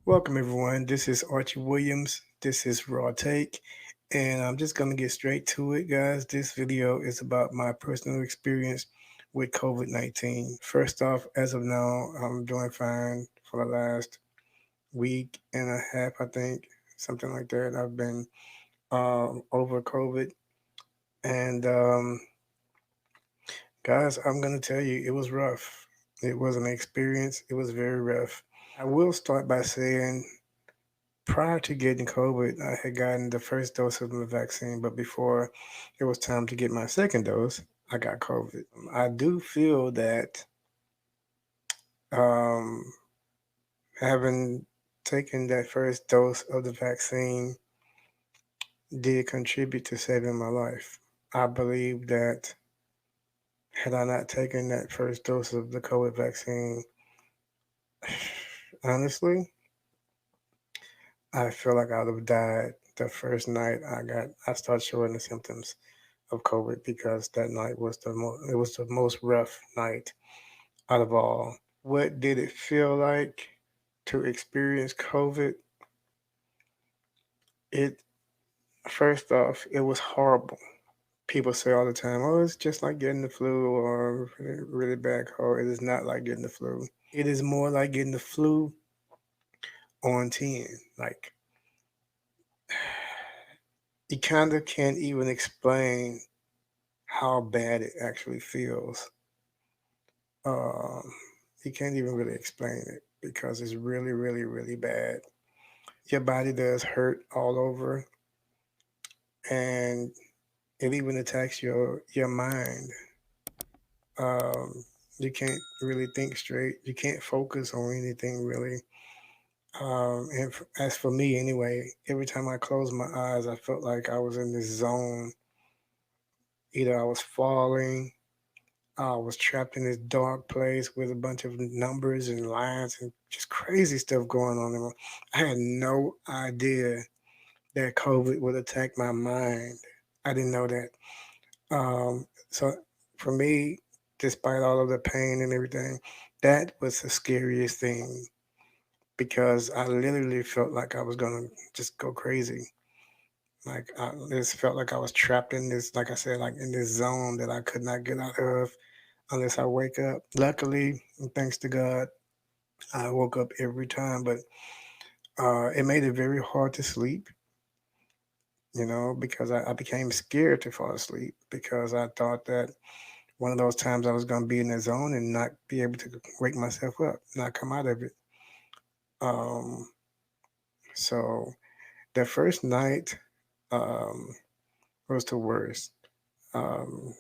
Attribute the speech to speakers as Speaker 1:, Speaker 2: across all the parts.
Speaker 1: Welcome, everyone. This is Archie Williams. This is Raw Take, and I'm just going to get straight to it, guys. This video is about my personal experience with COVID-19. First off, as of now, I'm doing fine for the last week and a half, I think, something like that. I've been over COVID, and guys, I'm going to tell you, it was rough. It was an experience, it was very rough. I will start by saying, prior to getting COVID, I had gotten the first dose of the vaccine, but before it was time to get my second dose, I got COVID. I do feel that um, having taken that first dose of the vaccine did contribute to saving my life. I believe that had I not taken that first dose of the COVID vaccine, honestly, I feel like I would have died the first night I started showing the symptoms of COVID, because that night was the most rough night out of all. What did it feel like to experience COVID? It First off, it was horrible. People say all the time, "Oh, it's just like getting the flu or really bad cold." It is not like getting the flu. It is more like getting the flu on 10. Like, you kind of can't even explain how bad it actually feels. Um, you can't even really explain it because it's really, really, really bad. Your body does hurt all over, and it even attacks your mind. Um, you can't really think straight. You can't focus on anything really. As for me, anyway, every time I closed my eyes, I felt like I was in this zone. Either I was falling, I was trapped in this dark place with a bunch of numbers and lines and just crazy stuff going on. I had no idea that COVID would attack my mind. I didn't know that. So for me, despite all of the pain and everything, that was the scariest thing, because I literally felt like I was gonna just go crazy. Like, I just felt like I was trapped in this, like I said, like in this zone that I could not get out of unless I wake up. Luckily, and thanks to God, I woke up every time, but it made it very hard to sleep, because I became scared to fall asleep, because I thought that one of those times I was going to be in the zone and not be able to wake myself up, not come out of it. Um, so the first night um, was the worst. Um,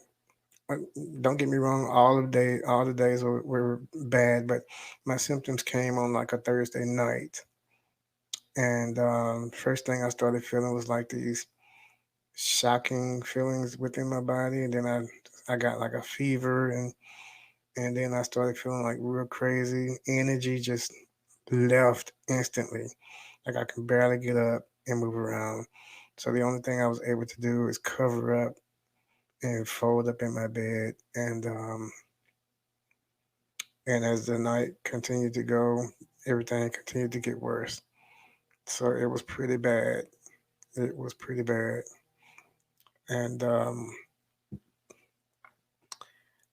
Speaker 1: but don't get me wrong, all the days were bad, but my symptoms came on like a Thursday night. And first thing I started feeling was like these shocking feelings within my body. And then I got like a fever, and then I started feeling like real crazy. Energy just left instantly. Like I could barely get up and move around. So the only thing I was able to do is cover up and fold up in my bed. And as the night continued to go, everything continued to get worse. So it was pretty bad. It was pretty bad. And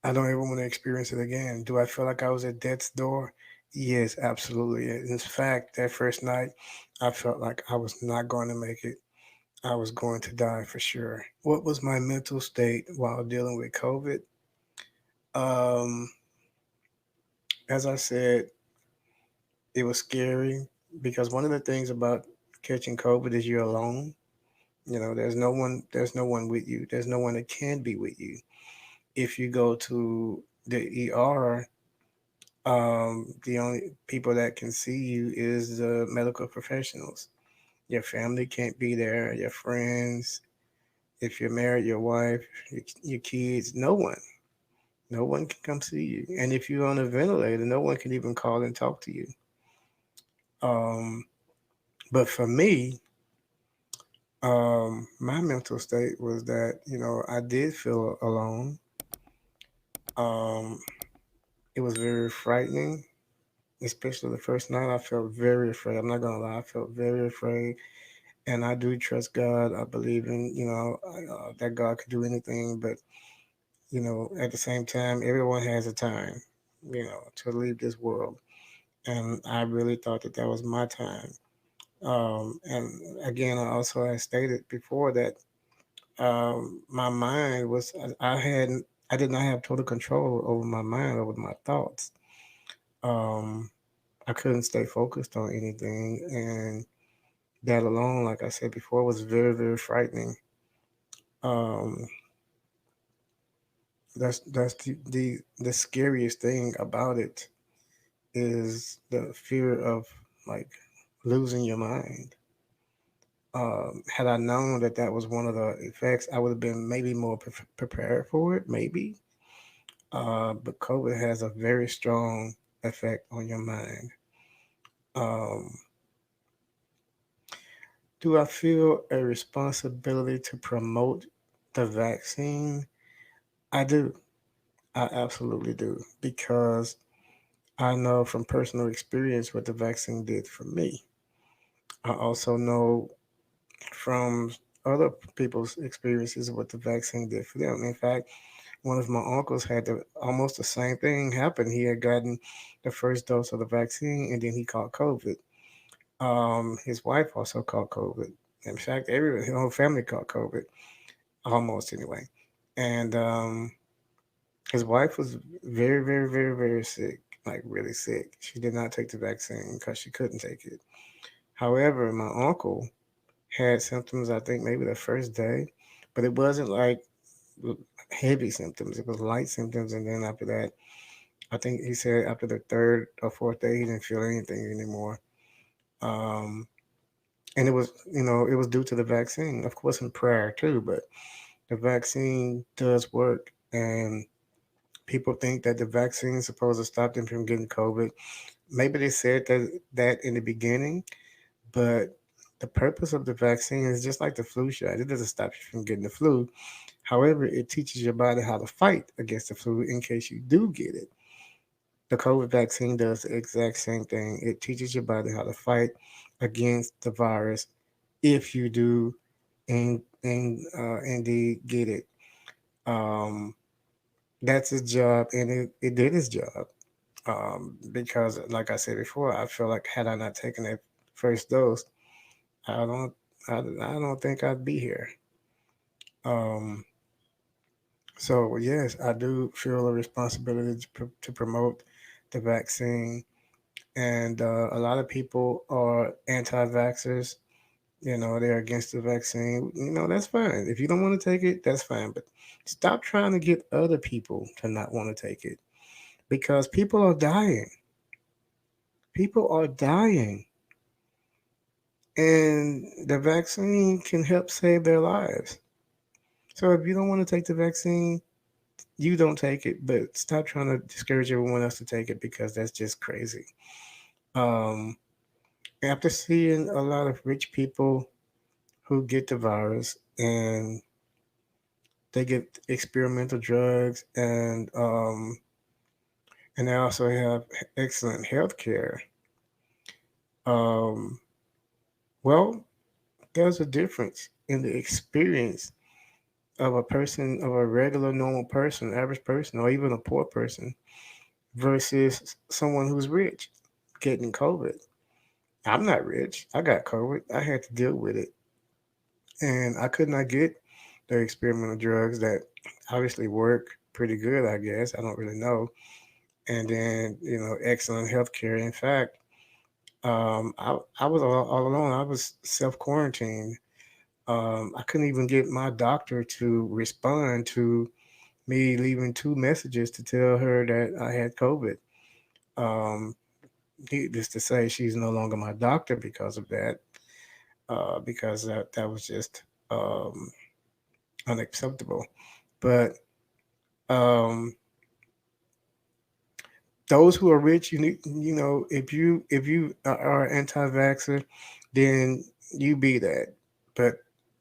Speaker 1: I don't ever want to experience it again. Do I feel like I was at death's door? Yes, absolutely. In fact, that first night, I felt like I was not going to make it. I was going to die for sure. What was my mental state while dealing with COVID? Um, as I said, it was scary, because one of the things about catching COVID is you're alone. There's no one with you. There's no one that can be with you. If you go to the ER, the only people that can see you is the medical professionals. Your family can't be there, your friends, if you're married, your wife, your kids, no one. No one can come see you. And if you're on a ventilator, no one can even call and talk to you. Um, but for me, my mental state was that, I did feel alone. Um, it was very frightening. especially the first night, I felt very afraid. I'm not gonna lie, I felt very afraid. And I do trust God. I believe in, that God could do anything. But, at the same time, everyone has a time, to leave this world. And I really thought that that was my time. And again, I also had stated before that my mind was, I did not have total control over my mind, over my thoughts. Um, I couldn't stay focused on anything. And that alone, like I said before, was very, very frightening. Um, that's the scariest thing about it is the fear of like losing your mind. Had I known that that was one of the effects, I would have been maybe more prepared for it, maybe. But COVID has a very strong effect on your mind. Um, do I feel a responsibility to promote the vaccine? I do. I absolutely do because I know from personal experience what the vaccine did for me. I also know from other people's experiences what the vaccine did for them. In fact, one of my uncles had almost the same thing happen. He had gotten the first dose of the vaccine and then he caught COVID. His wife also caught COVID. In fact, his whole family caught COVID, almost anyway. And his wife was very, very, very, very sick, like really sick. She did not take the vaccine because she couldn't take it. However, my uncle had symptoms, I think maybe the first day, but it wasn't like heavy symptoms. It was light symptoms. And then after that, I think he said after the third or fourth day, he didn't feel anything anymore. Um, and it was due to the vaccine, of course, in prayer too, but the vaccine does work. And people think that the vaccine is supposed to stop them from getting COVID. Maybe they said that in the beginning, but the purpose of the vaccine is just like the flu shot. It doesn't stop you from getting the flu. However, it teaches your body how to fight against the flu in case you do get it. The COVID vaccine does the exact same thing. It teaches your body how to fight against the virus if you do indeed get it. Um, that's its job, and it did its job. Because, like I said before, I feel like had I not taken that first dose, I don't, I don't think I'd be here. Um, so yes, I do feel a responsibility to promote the vaccine, and a lot of people are anti-vaxxers. They're against the vaccine. That's fine. If you don't want to take it, that's fine. But stop trying to get other people to not want to take it because people are dying. People are dying, and the vaccine can help save their lives. So if you don't want to take the vaccine, you don't take it, but stop trying to discourage everyone else to take it because that's just crazy. Um, After seeing a lot of rich people who get the virus and they get experimental drugs and they also have excellent health care. Um, well, there's a difference in the experience of a person, of a regular, normal person, average person, or even a poor person versus someone who's rich getting COVID. I'm not rich. I got COVID. I had to deal with it. And I could not get the experimental drugs that obviously work pretty good, I guess. I don't really know. And then, excellent health care. In fact, I was all alone. I was self quarantined. I couldn't even get my doctor to respond to me leaving two messages to tell her that I had COVID. Um, Needless to say, she's no longer my doctor because of that, because that was just um, unacceptable. But um, those who are rich, if you are anti-vaxxer, then you be that. But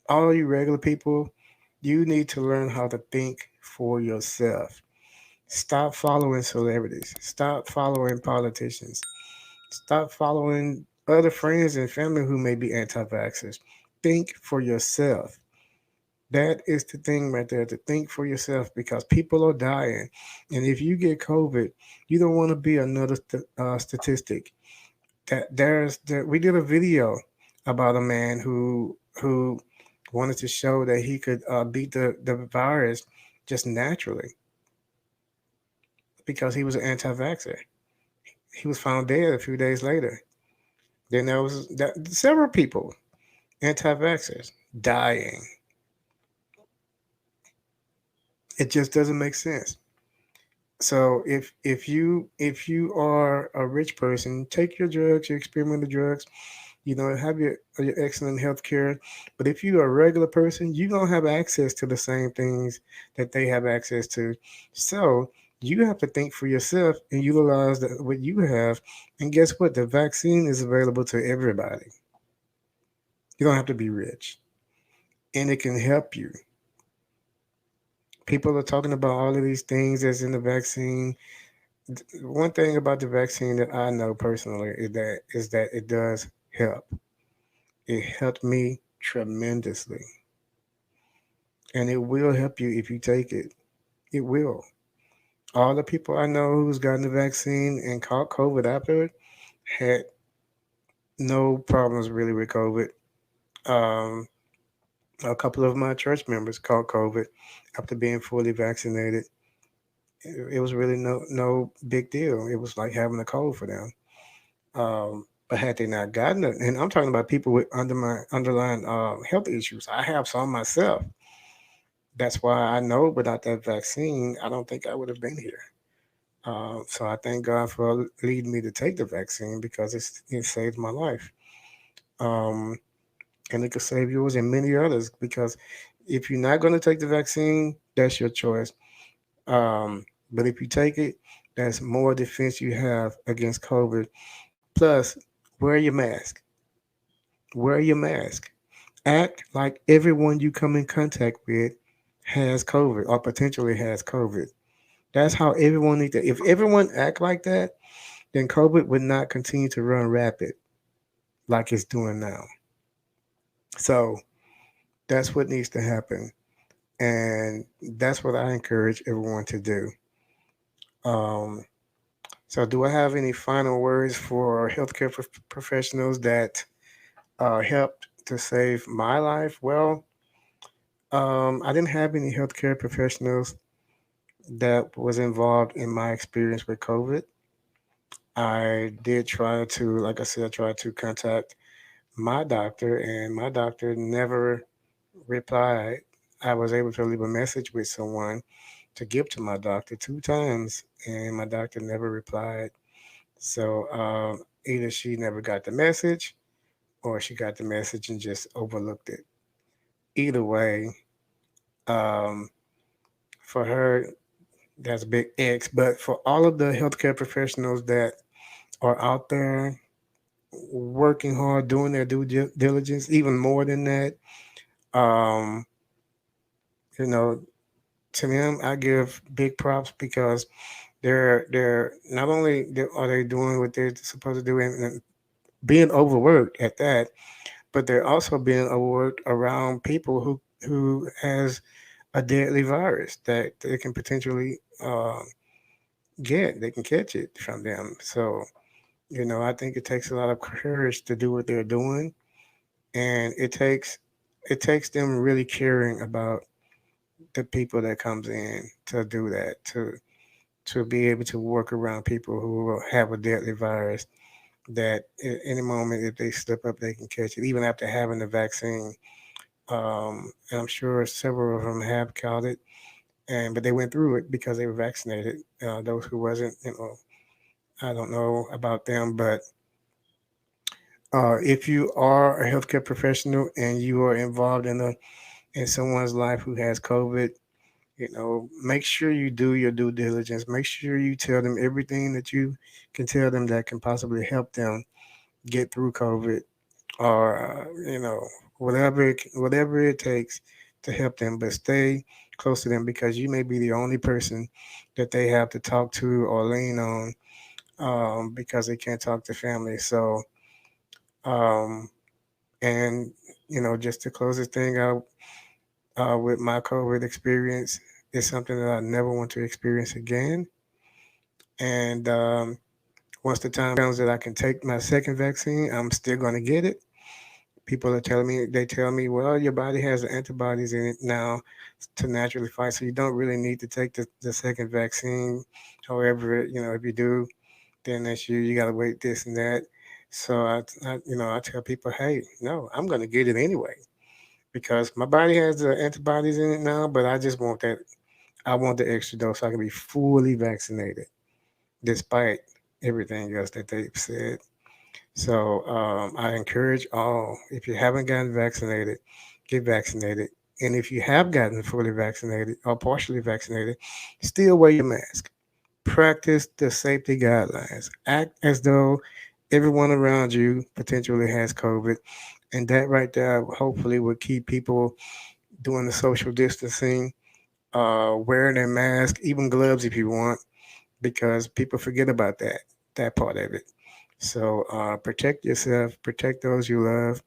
Speaker 1: all you regular people, you need to learn how to think for yourself. Stop following celebrities. Stop following politicians. Stop following other friends and family who may be anti-vaxxers. Think for yourself. That is the thing right there, to think for yourself, because people are dying. And if you get COVID, you don't want to be another statistic. We did a video about a man who wanted to show that he could beat the virus just naturally because he was an anti-vaxxer. He was found dead a few days later. Then there was several people, anti-vaxxers, dying. It just doesn't make sense. So if you are a rich person, take your drugs, your experimental drugs, have your excellent health care. But if you're a regular person, you don't have access to the same things that they have access to. So you have to think for yourself and utilize what you have. And guess what? The vaccine is available to everybody. You don't have to be rich, and it can help you. People are talking about all of these things that's in the vaccine. One thing about the vaccine that I know personally is that it does help. It helped me tremendously, and it will help you if you take it. It will. All the people I know who's gotten the vaccine and caught COVID after it had no problems really with COVID. Um, a couple of my church members caught COVID after being fully vaccinated. It was really no big deal. It was like having a cold for them. But had they not gotten it, and I'm talking about people with underlying health issues. I have some myself. That's why I know without that vaccine, I don't think I would have been here. So I thank God for leading me to take the vaccine because it saved my life. Um, and it could save yours and many others because if you're not going to take the vaccine, that's your choice. But if you take it, that's more defense you have against COVID. Plus, wear your mask. Wear your mask. Act like everyone you come in contact with has COVID or potentially has COVID. That's how everyone needs to. If everyone act like that, then COVID would not continue to run rapid like it's doing now. So that's what needs to happen, and that's what I encourage everyone to do. Um, so, do I have any final words for healthcare professionals that helped to save my life? Well, I didn't have any healthcare professionals that was involved in my experience with COVID. I did try to, like I said, I tried to contact my doctor, and my doctor never replied. I was able to leave a message with someone to give to my doctor 2 times, and my doctor never replied. So either she never got the message, or she got the message and just overlooked it. Either way, um, for her, that's a big X. But for all of the healthcare professionals that are out there working hard, doing their due diligence, even more than that, um, you know, to them, I give big props because they're not only are they doing what they're supposed to do and being overworked at that, but they're also being overworked around people who has a deadly virus that they can potentially get. They can catch it from them. So I think it takes a lot of courage to do what they're doing, and it takes them really caring about the people that comes in to do that, to be able to work around people who will have a deadly virus that at any moment if they slip up they can catch it even after having the vaccine. And I'm sure several of them have caught it, but they went through it because they were vaccinated. Those who wasn't, I don't know about them, but if you are a healthcare professional and you are involved in someone's life who has COVID, make sure you do your due diligence. Make sure you tell them everything that you can tell them that can possibly help them get through COVID, or whatever it takes to help them. But stay close to them because you may be the only person that they have to talk to or lean on because they can't talk to family. So, um, and just to close this thing out, with my COVID experience, it's something that I never want to experience again. And once the time comes that I can take my second vaccine, I'm still going to get it. People are telling me, they tell me, well, your body has the antibodies in it now to naturally fight, so you don't really need to take the second vaccine. However, if you do, then that's you got to wait this and that. So I tell people, hey, no, I'm going to get it anyway because my body has the antibodies in it now, but I just want that. I want the extra dose so I can be fully vaccinated, despite everything else that they've said. So I encourage all, if you haven't gotten vaccinated, get vaccinated. And if you have gotten fully vaccinated or partially vaccinated, still wear your mask. Practice the safety guidelines. Act as though everyone around you potentially has COVID. And that right there hopefully will keep people doing the social distancing, wearing their mask, even gloves if you want, because people forget about that part of it. So protect yourself, protect those you love,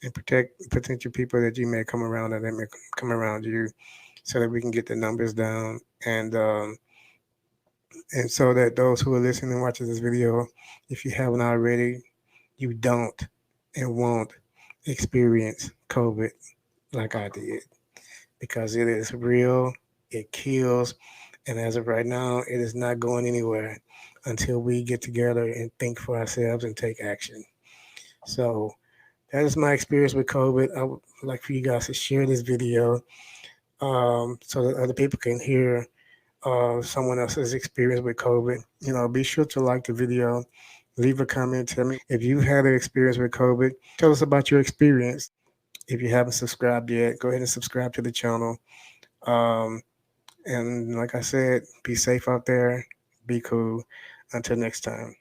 Speaker 1: and protect potential people that you may come around or that may come around you, so that we can get the numbers down, and so that those who are listening and watching this video, if you haven't already, you don't and won't experience COVID like I did, because it is real, it kills, and as of right now, it is not going anywhere until we get together and think for ourselves and take action. So that is my experience with COVID. I would like for you guys to share this video, so that other people can hear someone else's experience with COVID. Be sure to like the video, leave a comment, tell me if you've had an experience with COVID. Tell us about your experience. If you haven't subscribed yet, go ahead and subscribe to the channel. Um, and like I said, be safe out there, be cool. Until next time.